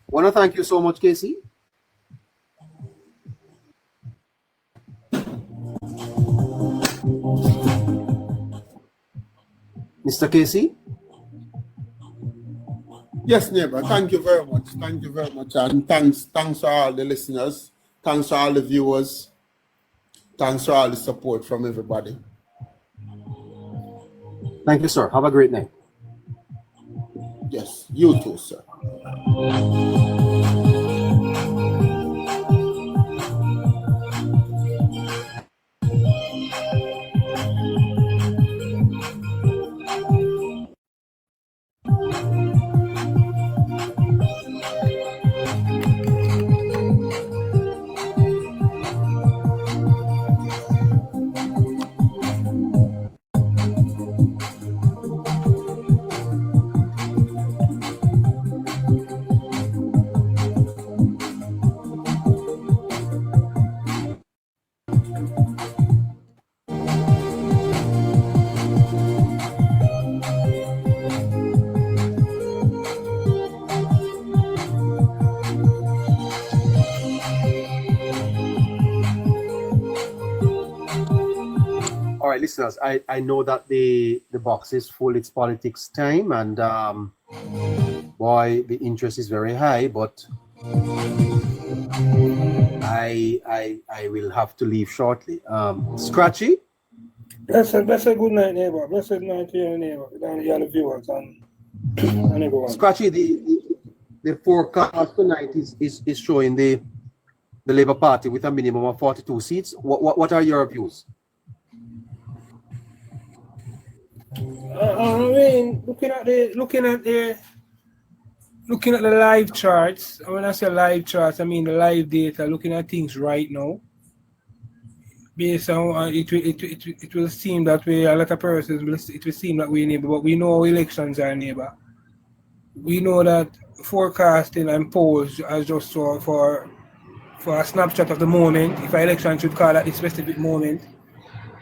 Want to thank you so much, Casey. Mr. Casey?
Yes, neighbor. Thank you very much. Thank you very much. And thanks to all the listeners. Thanks to all the viewers. Thanks for all the support from everybody.
Thank you, sir. Have a great night.
Yes, you too, sir.
Listeners, I know that the box is full. It's politics time, and boy, the interest is very high. But I will have to leave shortly. Scratchy.
That's a good night, neighbor. Blessed night to your neighbor, and the viewers and everyone.
Scratchy, the forecast tonight is showing the Labour Party with a minimum of 42 seats. What are your views?
I mean, looking at the live charts. When I say live charts, I mean the live data. Looking at things right now, based on it will seem that way. A lot of persons it will seem that we neighbor, but we know how elections are neighbor. We know that forecasting and polls are just for a snapshot of the moment. If an election should call at this specific moment.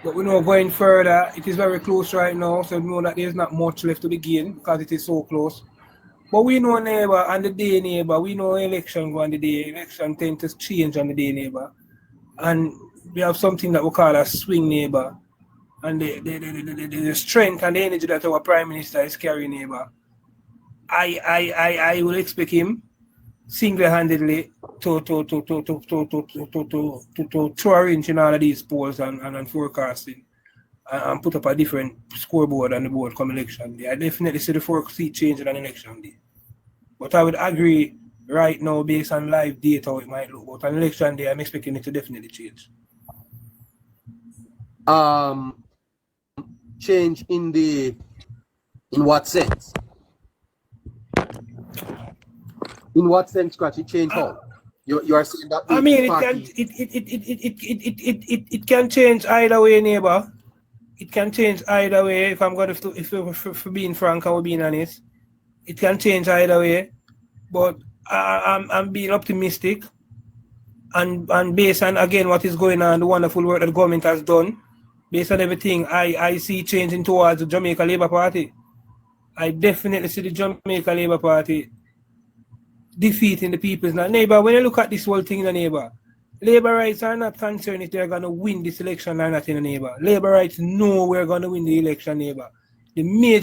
But we know going further, it is very close right now, so we know that there's not much left to begin because it is so close. But we know, neighbor, on the day, neighbor, we know election go on the day. Election tend to change on the day, neighbor. And we have something that we call a swing, neighbor. And the strength and the energy that our Prime Minister is carrying, neighbor. I will expect him single-handedly to throw a wrench in all of these polls and forecasting and put up a different scoreboard on the board come election day. I definitely see the 4 seat changing on election day. But I would agree right now based on live data how it might look. But on election day, I'm expecting it to definitely change.
Change in what sense? In what sense, Scratchy? Change how? You are saying that.
I mean, it can change either way, neighbor. It can change either way. If I'm going to, if being frank, I will being honest, it can change either way. But I'm being optimistic, and based on again what is going on, the wonderful work that the government has done, based on everything, I see changing towards the Jamaica Labour Party. I definitely see the Jamaica Labour Party defeating the people's neighbor. When you look at this whole thing in the neighbor, Labour rights are not concerned if they're going to win this election or not in the neighbor. Labour rights know we're going to win the election, neighbor. The major